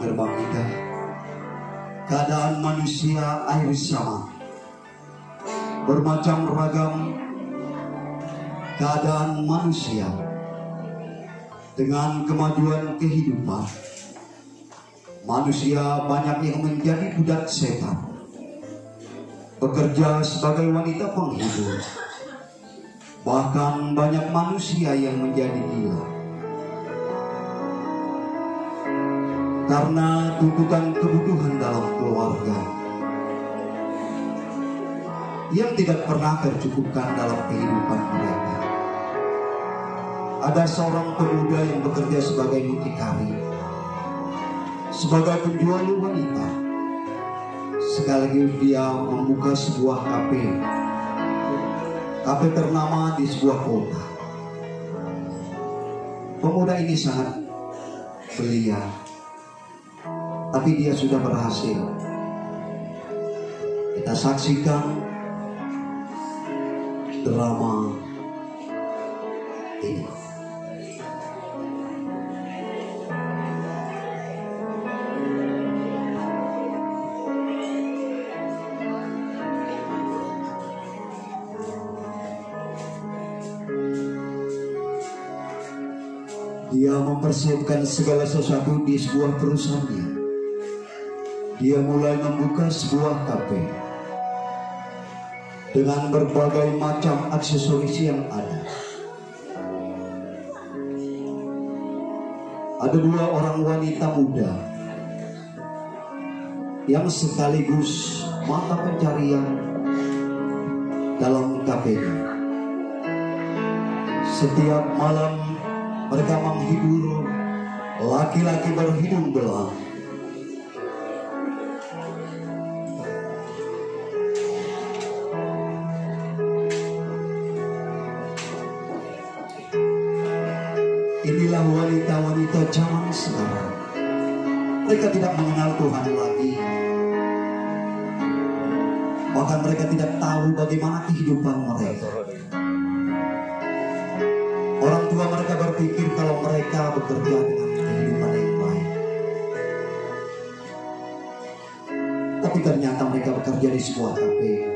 gerbang kita. Keadaan manusia akhir zaman, bermacam ragam keadaan manusia dengan kemajuan kehidupan. Manusia banyak yang menjadi budak setan, bekerja sebagai wanita penghibur. Bahkan banyak manusia yang menjadi gila karena tuntutan kebutuhan dalam keluarga yang tidak pernah tercukupkan dalam kehidupan mereka. Ada seorang pemuda yang bekerja sebagai mucikari, sebagai penjual wanita, sekaligus dia membuka sebuah kafe ternama di sebuah kota. Pemuda ini sangat belia, tapi dia sudah berhasil. Kita saksikan drama ini. Dia mempersiapkan segala sesuatu di sebuah perusahaannya. Dia mulai membuka sebuah kafe dengan berbagai macam aksesoris yang ada. Ada dua orang wanita muda yang sekaligus mata pencarian dalam kafenya. Setiap malam mereka menghibur laki-laki berhidung belang. Inilah wanita-wanita zaman sekarang. Mereka tidak mengenal Tuhan lagi. Bahkan mereka tidak tahu bagaimana kehidupan mereka. Orang tua mereka berpikir kalau mereka bekerja dengan kehidupan yang baik, tapi ternyata mereka bekerja di sebuah kafe.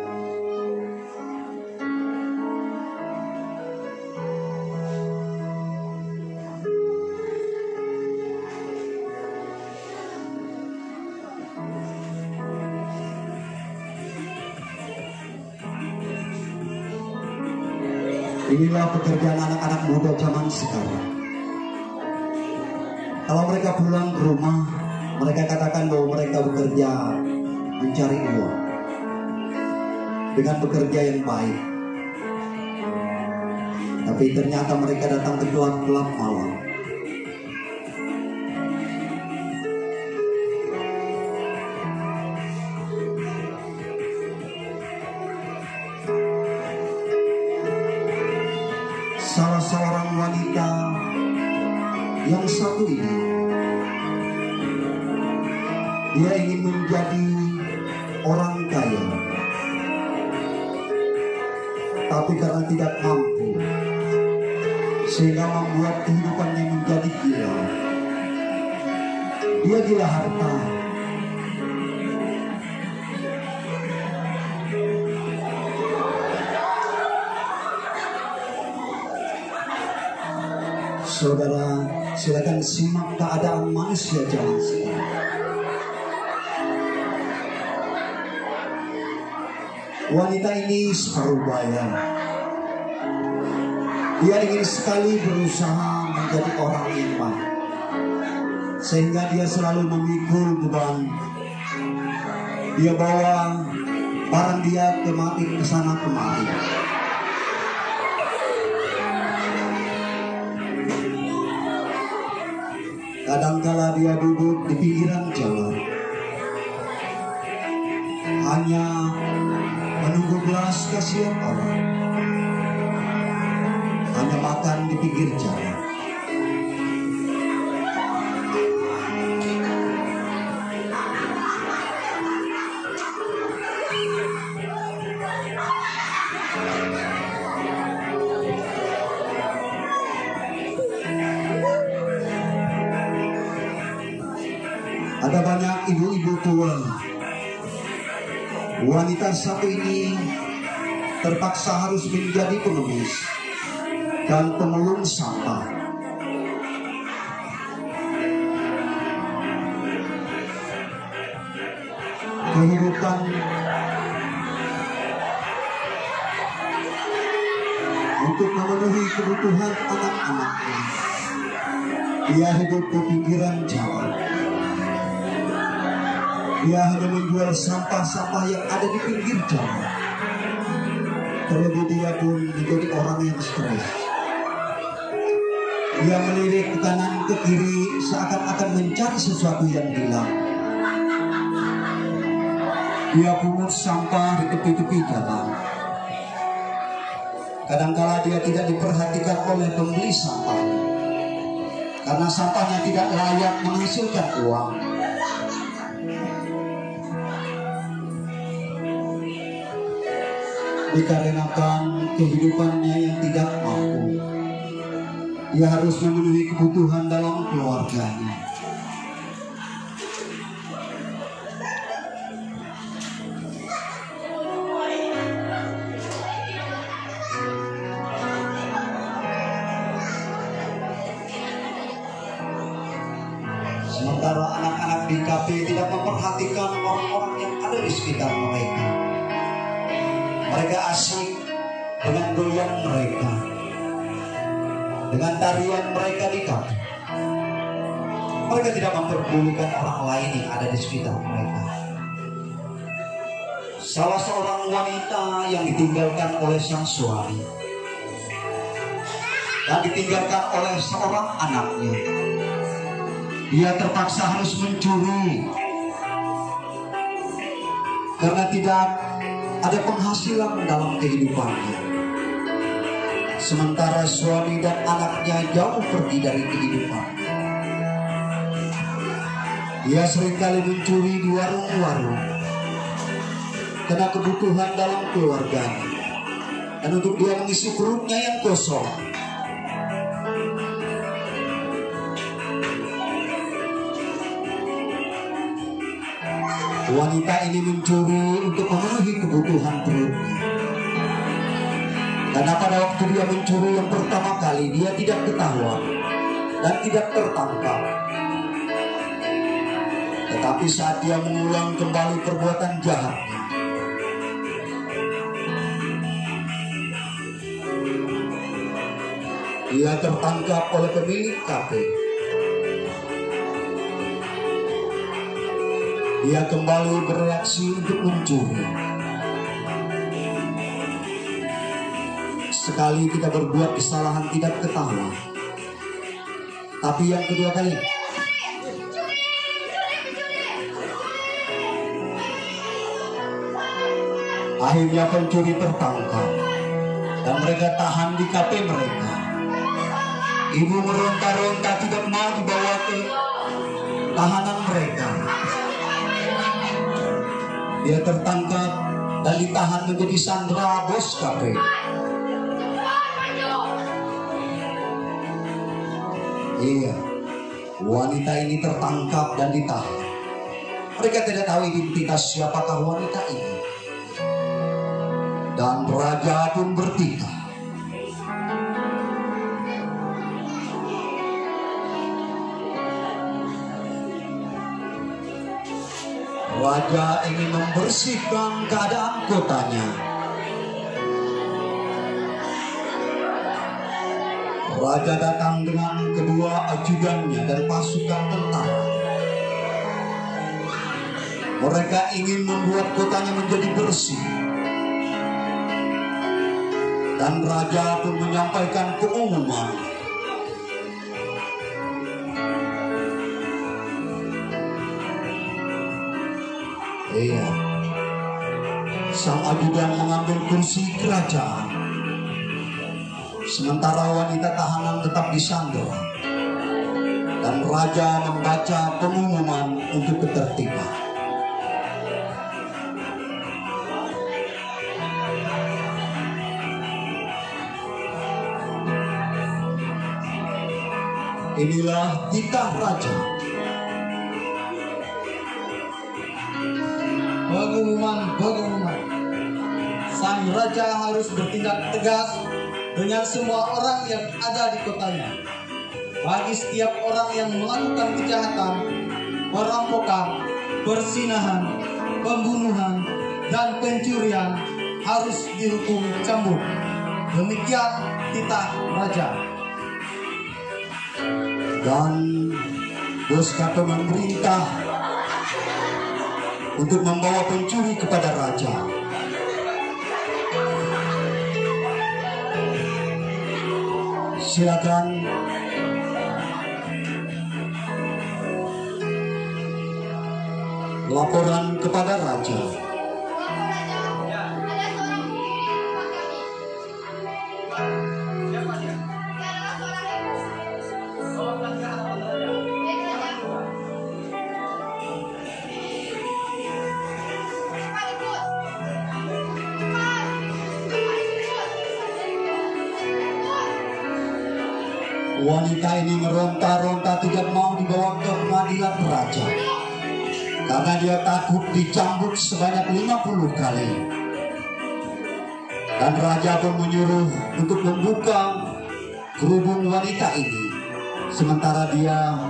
Inilah pekerjaan anak-anak muda zaman sekarang. Kalau mereka pulang ke rumah, mereka katakan bahwa mereka bekerja mencari uang dengan bekerja yang baik. Tapi ternyata mereka datang ke gelap-gelap malam. Salah seorang wanita yang satu ini, dia ingin menjadi orang kaya, tapi karena tidak mampu, sehingga membuat kehidupannya menjadi gila. Dia gila harta. Saudara, silakan simak keadaan manusia zaman sekarang. Wanita ini separuh bayan. Dia ingin sekali berusaha menjadi orang yang baik, sehingga dia selalu memikul beban. Dia bawa barang dia ke sana kemari. Kadangkala dia duduk di pinggiran jalan, hanya menunggu belas kasihan orang, hanya makan di pinggir jalan. ibu-ibu tua. Wanita satu ini terpaksa harus menjadi pengemis dan pemulung sampah. Kehidupan untuk memenuhi kebutuhan anak-anaknya. Dia hidup di pinggiran jalan. Dia hanya menjual sampah-sampah yang ada di pinggir jalan. Terlebih dia pun menjadi orang yang stres. Dia melirik ke kanan ke kiri seakan-akan mencari sesuatu yang hilang. Dia pungut sampah di tepi-tepi jalan. Kadangkala dia tidak diperhatikan oleh pembeli sampah karena sampahnya tidak layak menghasilkan uang. Dikarenakan kehidupannya yang tidak mampu, dia harus memenuhi kebutuhan dalam keluarganya. Sementara anak-anak di kafe tidak memperhatikan orang-orang yang ada di sekitar mereka. Mereka asik dengan goyang mereka, dengan tarian mereka di kafe. Mereka tidak memperdulikan orang lain yang ada di sekitar mereka. Salah seorang wanita yang ditinggalkan oleh sang suami dan ditinggalkan oleh seorang anaknya. Dia terpaksa harus mencuri karena tidak ada penghasilan dalam kehidupannya. Sementara suami dan anaknya jauh pergi dari kehidupan. Dia seringkali mencuri di warung-warung karena kebutuhan dalam keluarganya dan untuk dia mengisi perutnya yang kosong. Wanita ini mencuri untuk memenuhi kebutuhan perutnya. Karena pada waktu dia mencuri yang pertama kali, dia tidak ketahuan dan tidak tertangkap. Tetapi saat dia mengulang kembali perbuatan jahatnya, dia tertangkap oleh pemilik kafe. Dia kembali bereaksi untuk mencuri. Sekali kita berbuat kesalahan tidak ketahuan, tapi yang kedua kali akhirnya pencuri tertangkap dan mereka tahan di kafe mereka. Ibu meronta-ronta tidak mau dibawa ke tahanan mereka. Dia tertangkap dan ditahan menjadi sandera bos kafe. Iya, wanita ini tertangkap dan ditahan. Mereka tidak tahu identitas siapakah wanita ini. Dan raja pun bertikah. Raja ingin membersihkan keadaan kotanya. Raja datang dengan kedua ajudannya dan pasukan tentara. Mereka ingin membuat kotanya menjadi bersih. Dan raja pun menyampaikan pengumuman. Iya, sang ajudan mengambil kursi kerajaan, sementara wanita tahanan tetap disandera. Dan raja membaca pengumuman untuk ketertiban. Inilah titah raja. pengumuman. Sang raja harus bertindak tegas dengan semua orang yang ada di kotanya. Bagi setiap orang yang melakukan kejahatan, perampokan, perzinahan, pembunuhan, dan pencurian harus dihukum cambuk. Demikian titah raja. Dan bos kata memerintah untuk membawa pencuri kepada raja. Silakan. Laporan kepada raja. Wanita ini meronta-ronta tidak mau dibawa ke pengadilan raja karena dia takut dicambuk sebanyak 50 kali. Dan raja pun menyuruh untuk membuka kerudung wanita ini, sementara dia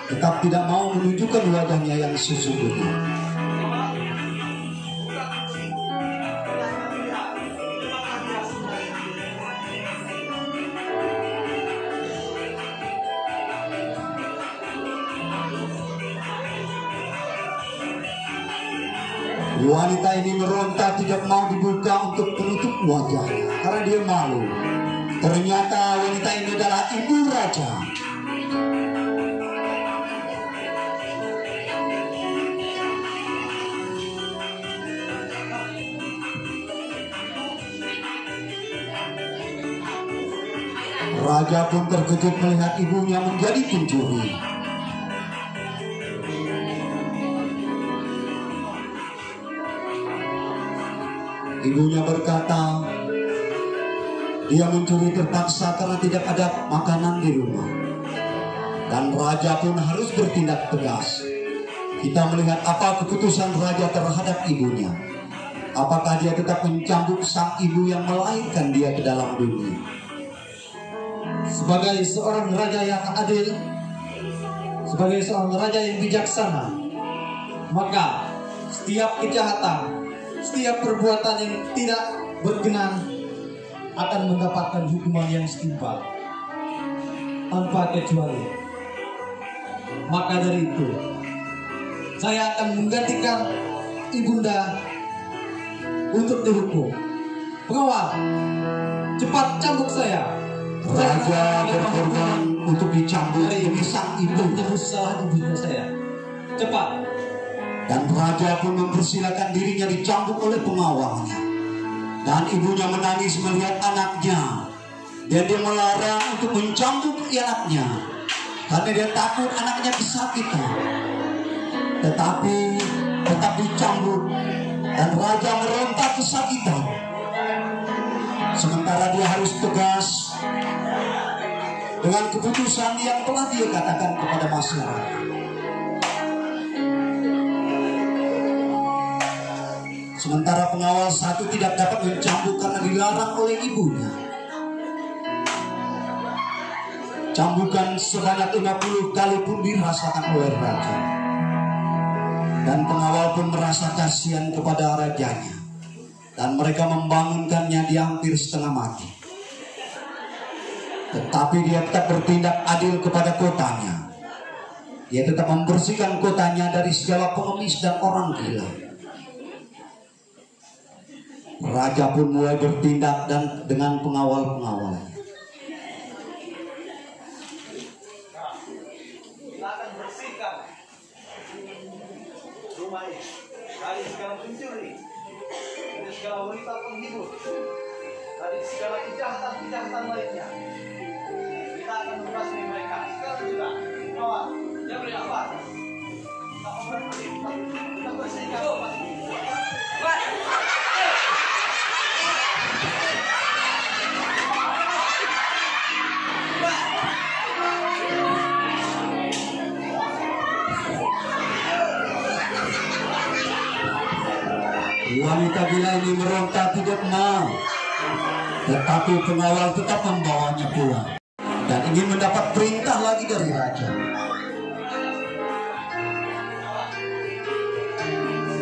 tetap tidak mau menunjukkan wajahnya yang sesungguhnya. Wanita ini meronta tidak mau dibuka untuk penutup wajahnya karena dia malu. Ternyata wanita ini adalah ibu raja. Raja pun terkejut melihat ibunya menjadi pencuri. Ibunya berkata, dia mencuri terpaksa karena tidak ada makanan di rumah. Dan raja pun harus bertindak tegas. Kita melihat apa keputusan raja terhadap ibunya. Apakah dia tetap mencambuk sang ibu yang melahirkan dia ke dalam dunia? Sebagai seorang raja yang adil, sebagai seorang raja yang bijaksana, maka setiap kejahatan, setiap perbuatan yang tidak berkenan akan mendapatkan hukuman yang setimpal tanpa kecuali. Maka dari itu, saya akan menggantikan ibunda untuk dihukum. Pengawal, cepat cambuk saya. Raja berkorban untuk dicambuk demi sang ibu. Salah ibunda saya. Cepat. Dan raja pun mempersilakan dirinya dicambuk oleh pengawalnya. Dan ibunya menangis melihat anaknya. Dan dia melarang untuk mencambuk anaknya karena dia takut anaknya kesakitan. Tetapi tetap dicambuk dan raja meronta kesakitan. Sementara dia harus tegas dengan keputusan yang telah dia katakan kepada masyarakat. Sementara pengawal satu tidak dapat mencambuk karena dilarang oleh ibunya. Cambukan sebanyak 50 kali pun dirasakan oleh raja. Dan pengawal pun merasa kasihan kepada rajanya. Dan mereka membangunkannya dia hampir setengah mati. Tetapi dia tetap bertindak adil kepada kotanya. Dia tetap membersihkan kotanya dari segala pengemis dan orang gila. Raja pun mulai bertindak dan dengan pengawal-pengawalnya. Kita akan bersihkan rumah ini dari segala pencuri, dari segala wanita penghibur, dari segala kejahatan lainnya. Kita akan membasmi mereka. Sekarang juga, pengawal, dia beri apa? Kita bersihkan rumah ini. Wanita gila ini meronta tidak mau, tetapi pengawal tetap membawanya pulang dan ingin mendapat perintah lagi dari raja.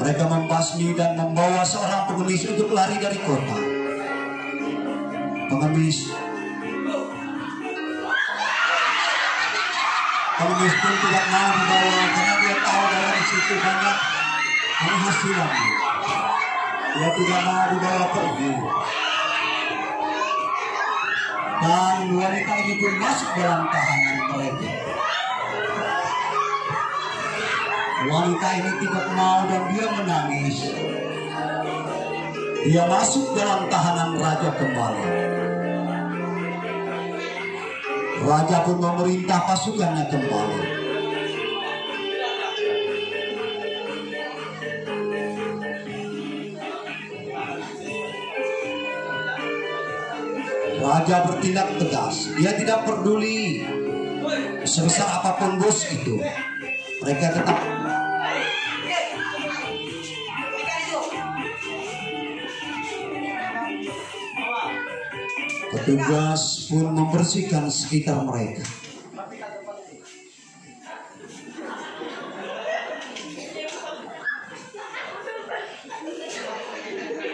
Mereka membasmi dan membawa seorang pengemis untuk lari dari kota. Pengemis pun tidak mau dibawa karena dia tahu bahwa di situ banyak penghasilan. Dia tidak mau dibawa pergi. Dan wanita ini pun masuk dalam tahanan mereka. Wanita ini tidak mau dan dia menangis. Dia masuk dalam tahanan raja kembali. Raja pun memerintah pasukannya kembali. Raja bertindak tegas. Dia tidak peduli sebesar apapun bos itu. Mereka tetap petugas pun membersihkan sekitar mereka.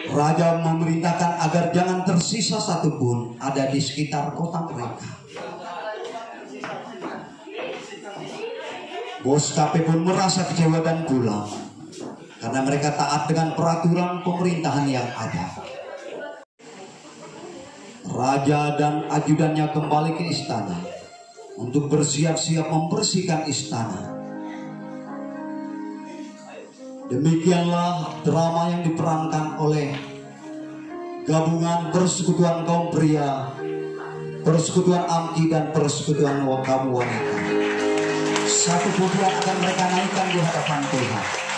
Raja memerintahkan agar jangan tersisa satupun ada di sekitar kota mereka. Bos KP pun merasa kecewa dan pulang karena mereka taat dengan peraturan pemerintahan yang ada. Raja dan ajudannya kembali ke istana untuk bersiap-siap membersihkan istana. Demikianlah drama yang diperankan oleh gabungan persekutuan kaum pria, persekutuan Amki dan persekutuan kaum wanita. Satu pujian akan mereka naikkan di hadapan Tuhan.